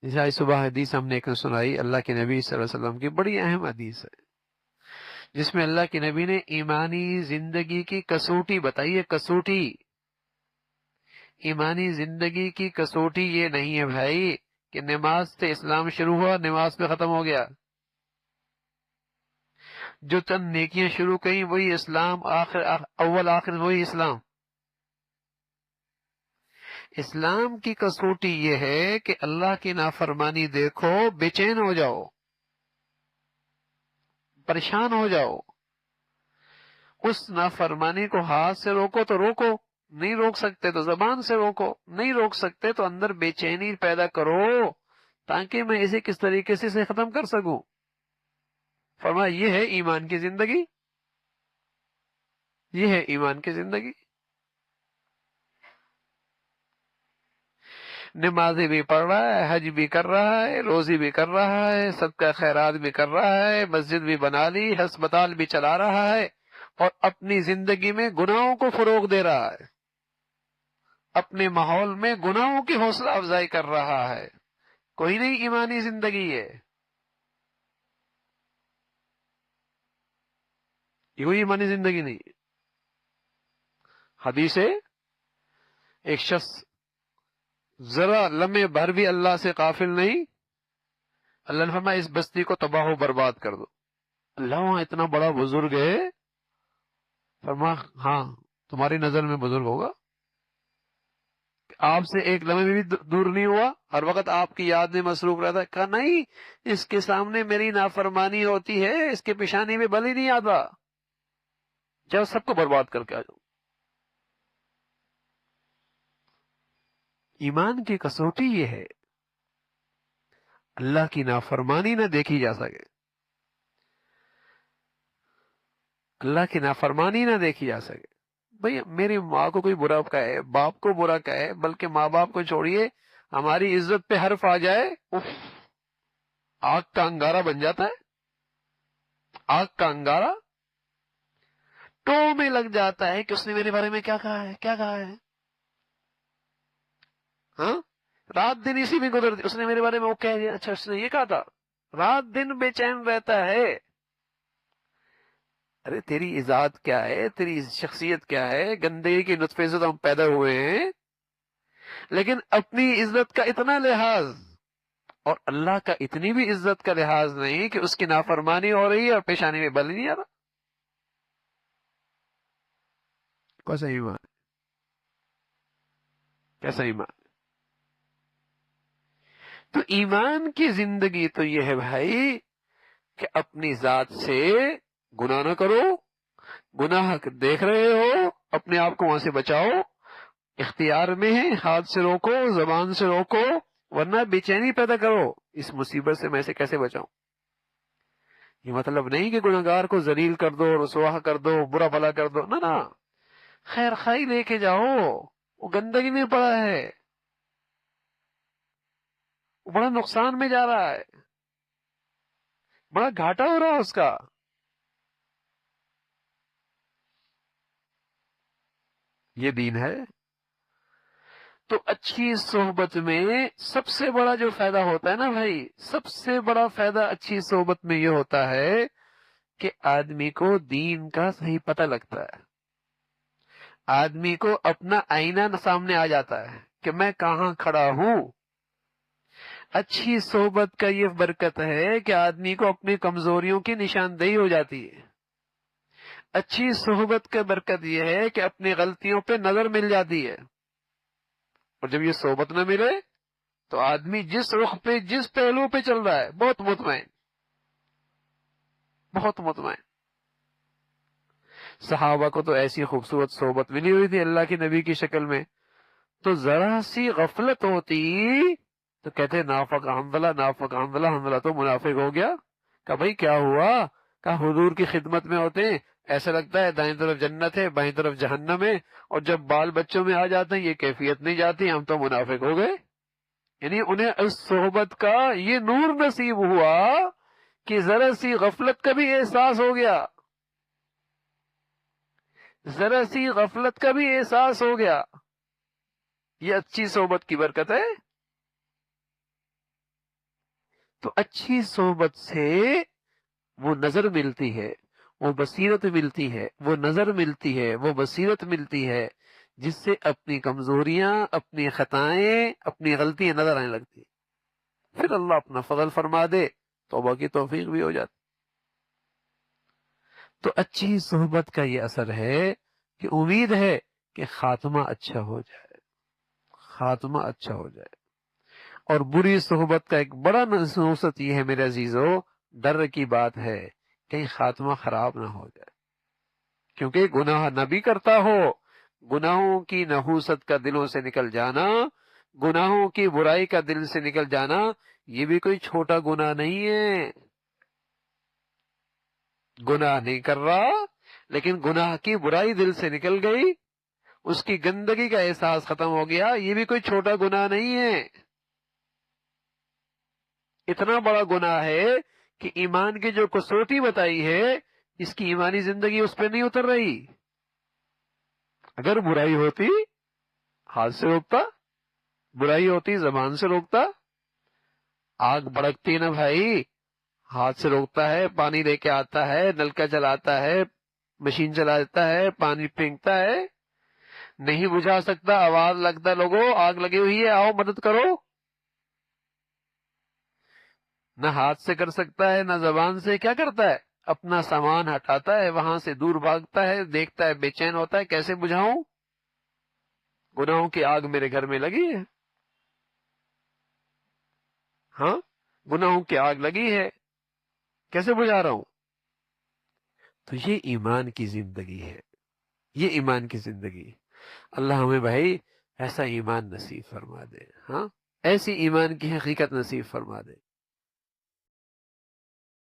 جیسے آج صبح حدیث ہم نے ایک سنائی اللہ کے نبی صلی اللہ علیہ وسلم کی، بڑی اہم حدیث ہے، جس میں اللہ کے نبی نے ایمانی زندگی کی کسوٹی بتائی ہے۔ کسوٹی، ایمانی زندگی کی کسوٹی یہ نہیں ہے بھائی کہ نماز سے اسلام شروع ہوا، نماز پہ ختم ہو گیا۔ جو چند نیکیاں شروع کہیں وہی اسلام، آخر اول آخر وہی اسلام۔ اسلام کی کسوٹی یہ ہے کہ اللہ کی نافرمانی دیکھو بے چین ہو جاؤ، پریشان ہو جاؤ، اس نافرمانی کو ہاتھ سے روکو تو روکو، نہیں روک سکتے تو زبان سے روکو، نہیں روک سکتے تو اندر بے چینی پیدا کرو تاکہ میں اسے کس طریقے سے اسے ختم کر سکوں۔ فرمایا یہ ہے ایمان کی زندگی، یہ ہے ایمان کی زندگی۔ نمازیں بھی پڑھ رہا ہے، حج بھی کر رہا ہے، روزی بھی کر رہا ہے، صدقہ خیرات بھی کر رہا ہے، مسجد بھی بنا لی، ہسپتال بھی چلا رہا ہے، اور اپنی زندگی میں گناہوں کو فروغ دے رہا ہے، اپنے ماحول میں گناہوں کی حوصلہ افزائی کر رہا ہے۔ کوئی نہیں ایمانی زندگی ہے، یہ کوئی ایمانی زندگی نہیں ہے۔ حدیث ہے، ایک شخص ذرا لمحے بھر بھی اللہ سے غافل نہیں، اللہ نے فرمایا اس بستی کو تباہ و برباد کر دو۔ اللہ وہاں اتنا بڑا بزرگ ہے، فرمایا ہاں تمہاری نظر میں بزرگ ہوگا، آپ سے ایک لمحے میں بھی دور نہیں ہوا، ہر وقت آپ کی یاد میں مصروف رہتا ہے۔ کہا نہیں، اس کے سامنے میری نافرمانی ہوتی ہے، اس کے پیشانی میں بل ہی نہیں آتا، جب سب کو برباد کر کے آ جاؤ۔ ایمان کی کسوٹی یہ ہے اللہ کی نافرمانی نہ دیکھی جا سکے، اللہ کی نافرمانی نہ دیکھی جا سکے۔ بھئی میری ماں کو کوئی برا کہے، باپ کو برا کہے، بلکہ ماں باپ کو چھوڑیے ہماری عزت پہ حرف آ جائے، اف، آگ کا انگارہ بن جاتا ہے، آگ کا انگارہ ٹو میں لگ جاتا ہے کہ اس نے میرے بارے میں کیا کہا ہے، کیا کہا ہے، ہاں رات دن اسی میں گزرتی، اس نے میرے بارے میں وہ کہہ دیا، اچھا اس نے یہ کہا تھا، رات دن بے چین رہتا ہے۔ ارے تیری ذات کیا ہے، تیری شخصیت کیا ہے، گندگی کے نطفے سے تو ہم پیدا ہوئے ہیں، لیکن اپنی عزت کا اتنا لحاظ اور اللہ کا اتنی بھی عزت کا لحاظ نہیں کہ اس کی نافرمانی ہو رہی ہے اور پیشانی میں بل نہیں آ رہا۔ کیسا ایمان، کیسا ایمان۔ تو ایمان کی زندگی تو یہ ہے بھائی کہ اپنی ذات سے گناہ نہ کرو، گناہ دیکھ رہے ہو اپنے آپ کو وہاں سے بچاؤ، اختیار میں ہے ہاتھ سے روکو، زبان سے روکو، ورنہ بے چینی پیدا کرو، اس مصیبت سے میں سے کیسے بچاؤں۔ یہ مطلب نہیں کہ گناہگار کو ذلیل کر دو، رسوا کر دو، برا بھلا کر دو، نہ نہ، خیر خائی لے کے جاؤ، وہ گندگی میں پڑا ہے، وہ بڑا نقصان میں جا رہا ہے، بڑا گھاٹا ہو رہا ہے اس کا۔ یہ دین ہے۔ تو اچھی صحبت میں سب سے بڑا جو فائدہ ہوتا ہے نا بھائی، سب سے بڑا فائدہ اچھی صحبت میں یہ ہوتا ہے کہ آدمی کو دین کا صحیح پتہ لگتا ہے، آدمی کو اپنا آئینہ سامنے آ جاتا ہے کہ میں کہاں کھڑا ہوں۔ اچھی صحبت کا یہ برکت ہے کہ آدمی کو اپنی کمزوریوں کی نشاندہی ہو جاتی ہے۔ اچھی صحبت کا برکت یہ ہے کہ اپنی غلطیوں پہ نظر مل جاتی ہے، اور جب یہ صحبت نہ ملے تو آدمی جس رخ پہ جس پہلو پہ چل رہا ہے بہت مطمئن، بہت مطمئن۔ صحابہ کو تو ایسی خوبصورت صحبت ملی ہوئی تھی اللہ کے نبی کی شکل میں، تو ذرا سی غفلت ہوتی تو کہتے نافق حنظلہ، نافق حنظلہ، حنظلہ تو منافق ہو گیا۔ کہ بھائی کیا ہوا؟ کہ حضور کی خدمت میں ہوتے ہیں ایسا لگتا ہے دائیں طرف جنت ہے بائیں طرف جہنم ہے، اور جب بال بچوں میں آ جاتے ہیں یہ کیفیت نہیں جاتی، ہم تو منافق ہو گئے۔ یعنی انہیں اس صحبت کا یہ نور نصیب ہوا کہ ذرا سی غفلت کا بھی احساس ہو گیا، ذرا سی غفلت کا بھی احساس ہو گیا۔ یہ اچھی صحبت کی برکت ہے۔ تو اچھی صحبت سے وہ نظر ملتی ہے، وہ بصیرت ملتی ہے، وہ نظر ملتی ہے، وہ بصیرت ملتی ہے، جس سے اپنی کمزوریاں، اپنی خطائیں، اپنی غلطیاں نظر آنے لگتی ہیں۔ پھر اللہ اپنا فضل فرما دے، توبہ کی توفیق بھی ہو جاتی۔ تو اچھی صحبت کا یہ اثر ہے کہ امید ہے کہ خاتمہ اچھا ہو جائے، خاتمہ اچھا ہو جائے۔ اور بری صحبت کا ایک بڑا نصوصت یہ ہے میرے عزیزو، ڈر کی بات ہے کہیں خاتمہ خراب نہ ہو جائے، کیونکہ گناہ نہ بھی کرتا ہو، گناہوں کی نحوست کا دلوں سے نکل جانا، گناہوں کی برائی کا دل سے نکل جانا، یہ بھی کوئی چھوٹا گناہ نہیں ہے۔ گناہ نہیں کر رہا لیکن گناہ کی برائی دل سے نکل گئی، اس کی گندگی کا احساس ختم ہو گیا، یہ بھی کوئی چھوٹا گناہ نہیں ہے۔ اتنا بڑا گناہ ہے کہ ایمان کی جو کسوٹی بتائی ہے، اس کی ایمانی زندگی اس پہ نہیں اتر رہی۔ اگر برائی ہوتی ہاتھ سے روکتا، برائی ہوتی زبان سے روکتا، آگ بھڑکتی نا بھائی، ہاتھ سے روکتا ہے، پانی لے کے آتا ہے، نل کا چلاتا ہے، مشین چلاتا ہے، پانی پھینکتا ہے، نہیں بجھا سکتا، آواز لگتا، لوگوں آگ لگی ہوئی ہے آؤ مدد کرو۔ نہ ہاتھ سے کر سکتا ہے، نہ زبان سے، کیا کرتا ہے؟ اپنا سامان ہٹاتا ہے، وہاں سے دور بھاگتا ہے، دیکھتا ہے، بے چین ہوتا ہے، کیسے بجھاؤں؟ گناہوں کی آگ میرے گھر میں لگی ہے، ہاں گناہوں کی آگ لگی ہے، کیسے بجھا رہا ہوں؟ تو یہ ایمان کی زندگی ہے، یہ ایمان کی زندگی۔ اللہ ہمیں بھائی ایسا ایمان نصیب فرما دے، ہاں ایسی ایمان کی حقیقت نصیب فرما دے۔